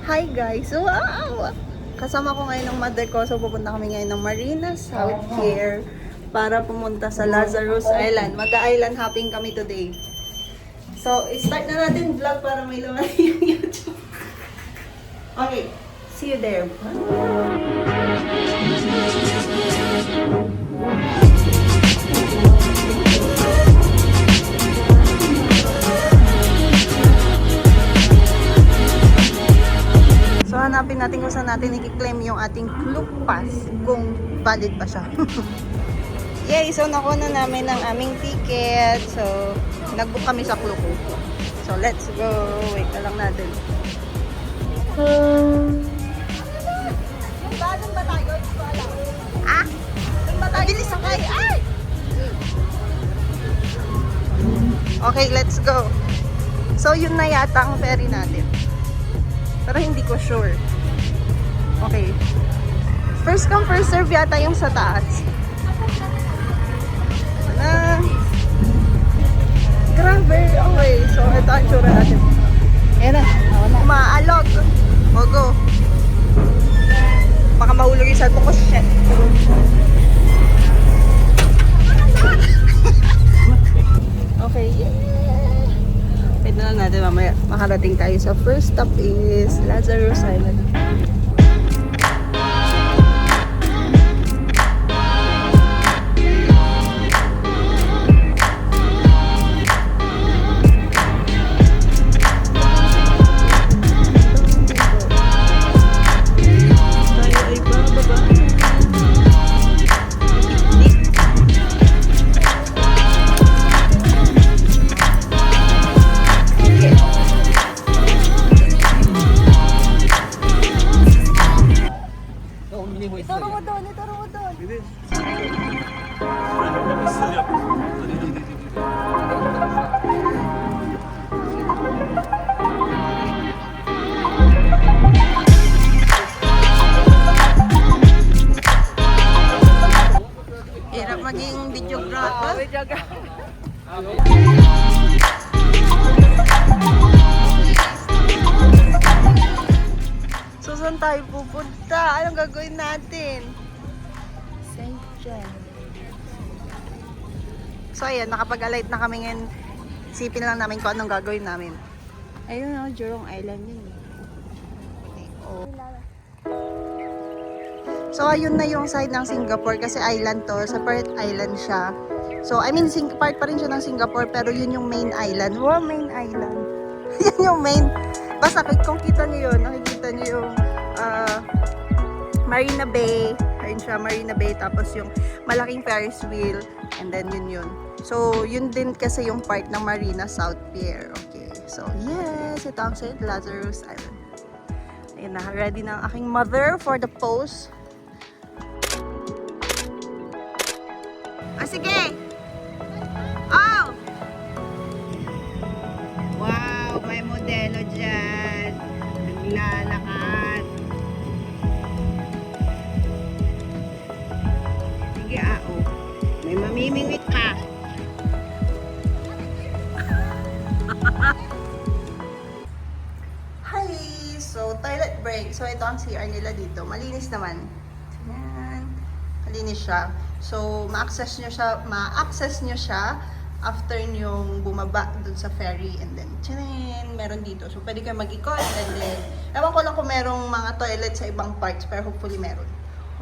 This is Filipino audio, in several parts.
Hi guys! Wow! Kasama ko ngayon ng mother ko. So pupunta kami ngayon ng Marina South Pier para pumunta sa Lazarus Island. Mag-island hopping kami today. So, start na natin vlog para may laman yung YouTube. Okay, see you there. So, hanapin natin kung saan natin i-claim yung ating Klook Pass, kung valid pa siya. Yay! So, nakuha na namin ang aming ticket. So, nag-book kami sa Klook. So, let's go. Wait na lang natin. Doon ba tayo? Hindi ko alam. Ah? Doon ba tayo? Bilis sakay! Ay! Okay, let's go. So, yun na yata ang ferry natin. Pero hindi ko sure. Okay. First come, first serve yata yung sa taas. Na. Grabe. Okay. So, ito ang tsura natin. Ayan na. Maalog. O, go. Baka mahulog yung cellphone ko. Shit. Okay. Wait na lang natin mamaya. Makarating tayo sa first stop is Lazarus Island. Hirap maging videographer. So, saan tayo pupunta? Anong gagawin natin? St. John. So, ayan, nakapag-alight na kami ngayon. Isipin lang namin kung anong gagawin namin. Ayun o, Jurong Island yun. Oh. So, ayun na yung side ng Singapore kasi island to. Separate island siya. So, I mean, part pa rin siya ng Singapore pero yun yung main island. Wow, main island. Yan yung main. Basta kung kita nyo yun, nakikita nyo yung Marina Bay. Ayun siya, Marina Bay. Tapos yung malaking Ferris wheel. And then yun. So, yun din kasi yung part ng Marina South Pier. Okay. So, yes. Ito ang St. Lazarus Island. Ayun na. Ready na ang aking mother for the pose. Sige! Oh! Wow! May modelo dyan. Naglalakad. Sige, oh. May mamimingwit ka. Hi! So, toilet break. So, ito ang CR nila dito. Malinis naman. Ayan. Malinis siya. So, ma-access nyo siya after nyong bumaba dun sa ferry and then, tchanin, meron dito. So, pwede kayo mag-ikot and then, ewan ko lang kung merong mga toilet sa ibang parts, pero hopefully meron.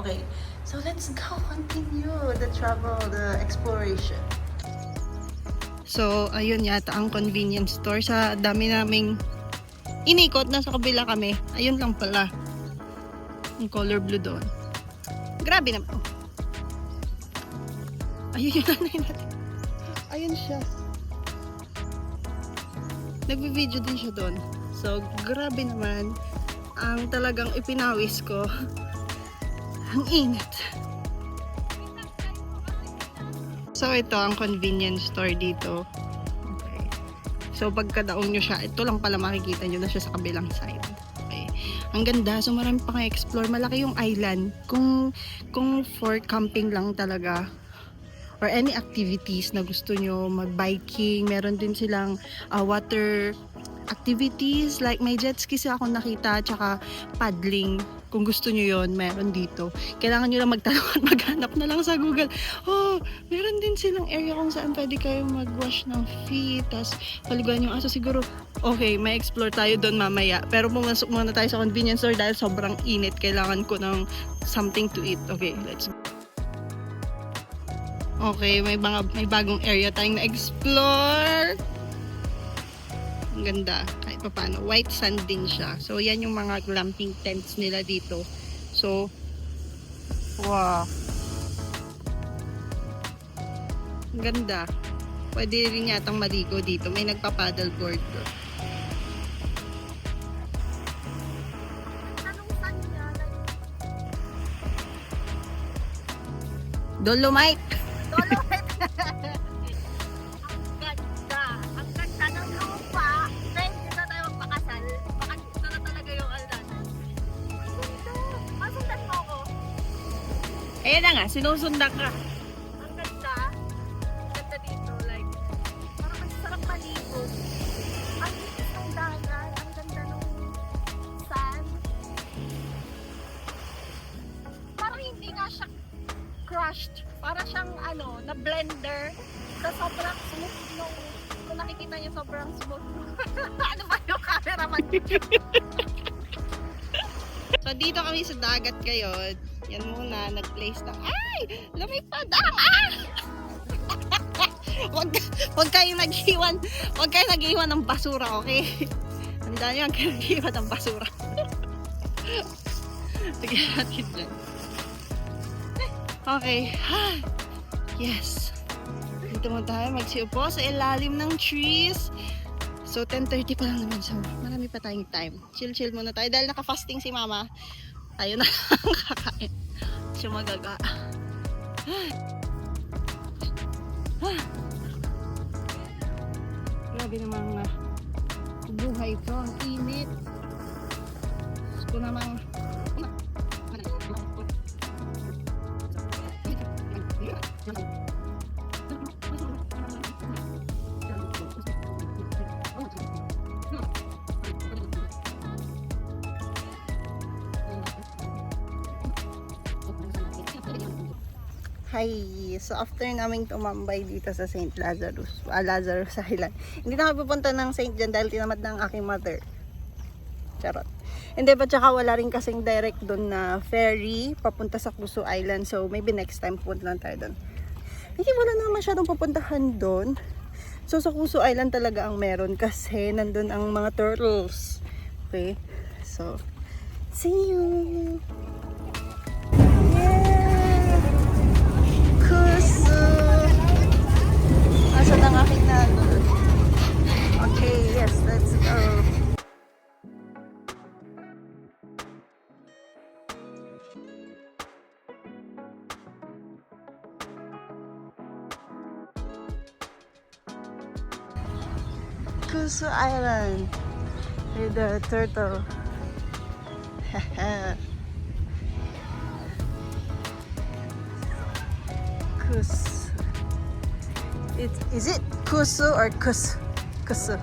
Okay, so let's go, continue the travel, the exploration. So, ayun yata ang convenience store. Sa dami naming inikot, nasa kabila kami. Ayun lang pala. Yung color blue doon. Grabe naman. Oh. Ayun yung nanay natin. Ayun siya. Nagbe-video din siya doon. So, grabe naman. Ang talagang ipinawis ko. Ang init. So, ito ang convenience store dito. Okay. So, pagkadaong nyo siya, ito lang pala makikita nyo na siya sa kabilang side. Okay. Ang ganda. So, marami pa kayo explore. Malaki yung island. Kung for camping lang talaga, or any activities na gusto nyo, mag-biking, meron din silang water activities. Like may jet ski ako nakita, tsaka paddling. Kung gusto nyo yon meron dito. Kailangan nyo lang magtanong at maghanap na lang sa Google. Oh, meron din silang area kung saan pwede kayo mag-wash ng feet. Tapos paliguan yung aso. Siguro, okay, may explore tayo doon mamaya. Pero pumasok muna tayo sa convenience store dahil sobrang init. Kailangan ko ng something to eat. Okay, let's go. Okay, may bagong area tayong na-explore. Ang ganda, kahit pa paano. White sand din siya. So, yan yung mga glamping tents nila dito. So, wow. Ang ganda. Pwede rin yatang maligo dito. May nagpa-paddleboard doon. Anong saan niya? Dolomite. Dolomite. Ang ganda. Ang ganda ng lupa. Friend, dito na tayo magpakasal. Baka dito na talaga yung aldan. Ang ganda. Masundan mo ako. Ayan na nga, sinusundan ka. Ang ganda. Ang ganda dito. Like, parang ang sarap maligo. Ang linis ng dagat. Ang ganda ng sand. Parang hindi nga siya crushed. Para siyang na blender. Sa sobrang smooth nung kung nakikita niyo sobrang smooth. Ano ba yung cameraman? So, dito kami sa dagat ngayon. Yan muna, nag-place ng... Ay! Lumipad! Huwag kayong nag-iwan ng basura, okay? Tandaan nyo, huwag kayong nag-iwan ng basura. Sige natin dyan. Okay. Yes. Dito mo tayo magsiupo sa ilalim ng trees. So, 10:30 pa lang naman. So, marami pa tayong time. Chill-chill muna tayo. Dahil naka-fasting si mama, tayo na lang kakain. Siya magaga. Grabe namang buhay ko. Ang init. Gusto namang... Hi! So after naming tumambay dito sa St. Lazarus, Lazarus Island, hindi na kami pupunta ng St. John dahil tinamad ng aking mother. Charot. Hindi pa, tsaka wala rin kasing direct doon na ferry papunta sa Kusu Island. So maybe next time pupunta lang tayo doon. Hindi wala na masyadong pupuntahan doon. So sa Kusu Island talaga ang meron kasi nandun ang mga turtles. Okay? So, see you! Asan ang aking nagod? Okay, yes, let's go. Kusu Island with the turtle. Kus. Is it Kusu or Kus? Kusu.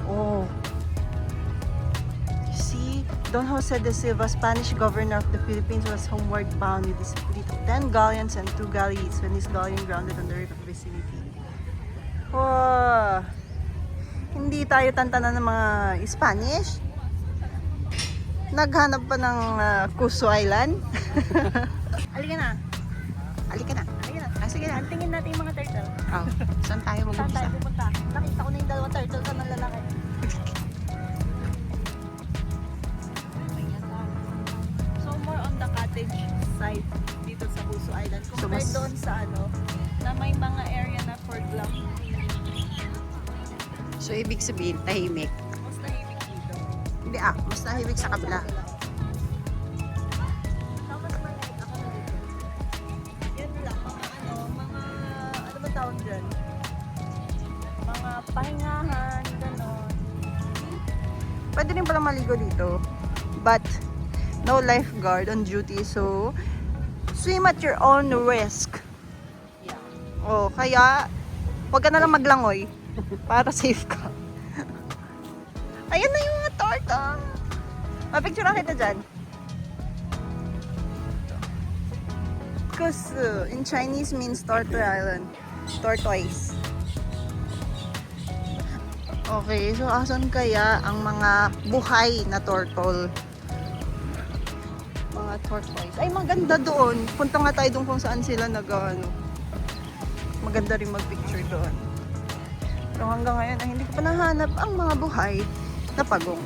Oh. See, Don Jose de Silva, Spanish governor of the Philippines, was homeward bound with his fleet of 10 galleons and 2 galleys when his galleon grounded on the river vicinity. Oh. Hindi tayo tantanan ng mga Spanish. Naghanap pa ng Kusu Island. Halika na. Halika na. Sige na, Tingin natin yung mga turtle. oh, saan tayo Saan tayo mag-umpisa? pupunta? Nakita ko na yung dalawang turtle sa malalaki. So more on the cottage side dito sa Kusu Island. So, Compared mas- doon sa na may mga area na for glam. So, ibig sabihin, tahimik. Mas tahimik dito. Hindi mas tahimik sa kabila. Tapos malay ako na dito. Yan lang, mga ano ba tawag dyan? Mga pahingahan, gano'n. Pwede rin pala maligo dito. But, no lifeguard on duty. So, swim at your own risk. Yeah. Oh, kaya, huwag ka na lang maglangoy. Para safe ka. Ayan na yung mga torta. Mapicture kita dyan. Kusu in Chinese means Tortoise Island. Tortoise. Okay, so asan kaya ang mga buhay na turtle? Mga tortoise. Ay, maganda doon. Punta nga tayo doon kung saan sila ano. Maganda rin mag-picture doon. Pero hanggang ngayon ay hindi ko pa nahanap ang mga buhay na pagong.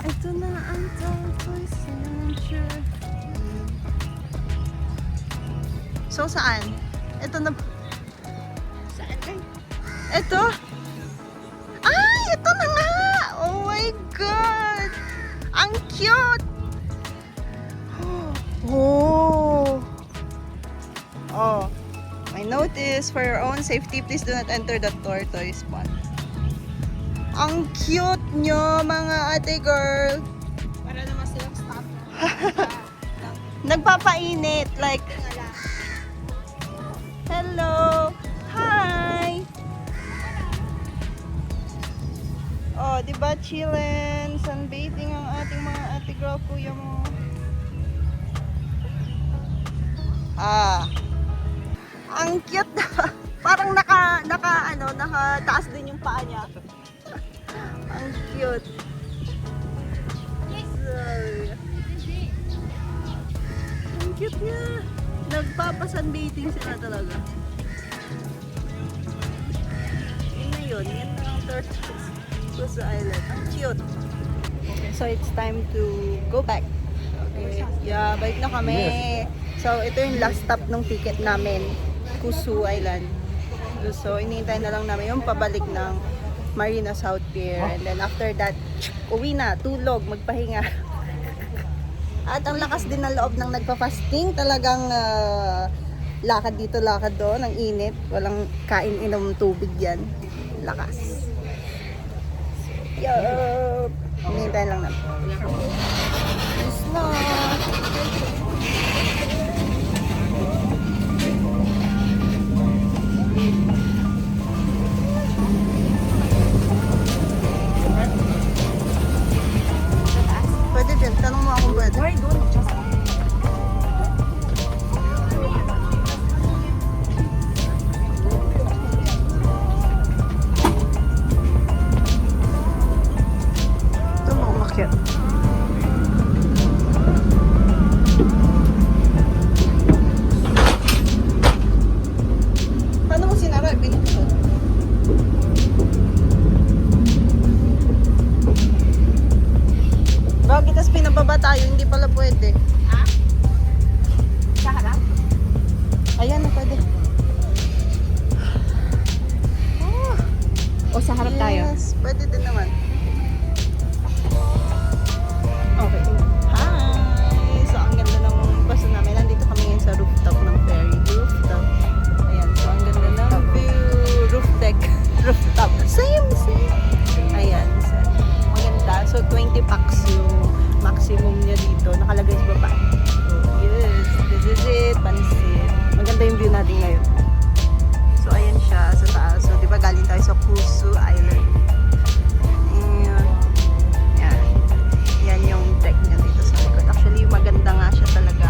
Ito na ang Tortoise Center. So, saan? Ito na. Saan kayo? Ito? Ay, ito na nga! Oh my God! Ang cute! Oh! Oh. My notice, for your own safety, please do not enter the tortoise pond. Ang cute nyo, mga ate girl! Para naman silang stop. Nagpapainit, like, hello! Hi! Oh, di ba chillin, sunbathing ang ating mga ate girl, kuya mo. Ah. Ang cute na. Parang nakataas din yung paa niya. Ang cute. Ang cute niya. Nagpapasunbathing sila talaga. Yun na yun. Yan na ang Tortoise Island. Ang cute. Okay, so it's time to go back. Okay. Yeah, balik na kami. So, ito yung last stop ng ticket namin. Kusu Island. So, inihintay na lang namin yung pabalik ng Marina South Pier. And then after that, uwi na, tulog, magpahinga. At ang lakas din ng loob ng nagpa-fasting. Talagang lakad dito, lakad doon. Ang init. Walang kain-inom tubig yan. Lakas. Yup! Hinihintay lang namin. Yes na! Pwede din. Tanong mo akong pwede. Why don't you just Ito mo umakyat. Paano mo sinara? Binuksan. Bakit tas pinababa tayo? Hindi pala pwede. ha? Sa harap? Ayan na pwede. Oh, O sa harap tayo? yes, pwede din naman. Okay. Hi! So, ang ganda ng bus namin. Nandito kami ngayon sa rooftop ng ferry. Rooftop. Ayan. So, ang ganda ng view. Roof deck. Rooftop. Same. Ayan. So, maganda. So, 20 packs yung maximum niya dito. Nakalagay sa baba. So, yes. This is it. Pansit. Maganda yung view natin ngayon. So, ayan siya sa taas. So, di ba galing tayo sa Kusu Island. Ayan. Yan. Yan yung deck niya dito sa likod. Actually, maganda nga siya talaga.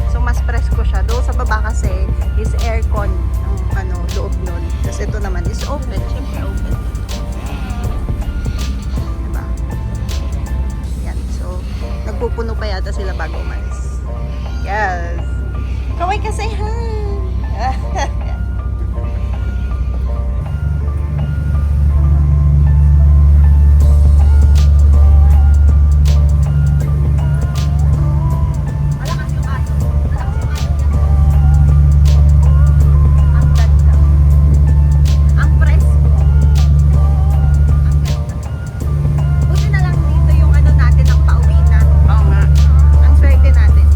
So, mas presko siya. Doon sa baba kasi is aircon ang loob nun. Tapos ito naman is open. Siyempre open. Diba? Yan. So, nagpupuno pa yata sila bago umalis. Yes. Kaway ka say hi. Malakas yung aso. Malakas yung aso. Ang ganda. Ang presko. Ang ganda. Buti na lang dito yung natin ang pauwi na. Oo nga. Ang swerte natin.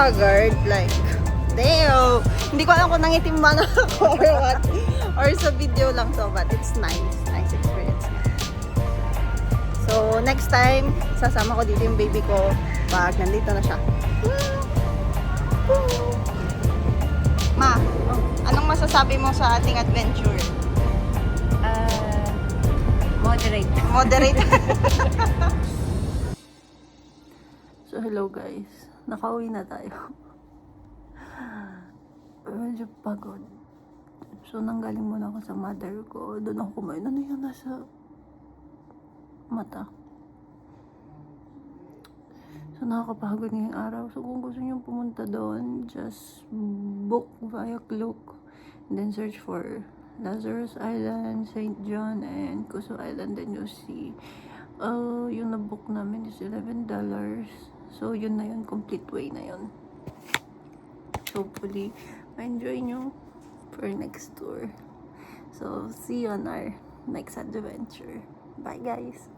haggard. Like, damn! Hindi ko alam kung nangitim man ako or what. Or sa video lang to, but it's nice. Nice experience. So, next time, sasama ko dito yung baby ko pag nandito na siya. Ma, anong masasabi mo sa ating adventure? Moderate. Moderate. So, hello guys. Nakauwi na tayo. Medyo pagod. So, nanggaling muna ako sa mother ko. Doon ako kumain. Ano yung nasa mata? So, nakakapagod ngayong araw. So, kung gusto nyo pumunta doon, just book via Klook. And then search for Lazarus Island, St. John, and Kuso Island. Then you'll see yung na-book namin is $11. So, yun na yun. Complete way na yun. Hopefully, ma-enjoy nyo for next tour. So, see you on our next adventure. Bye, guys!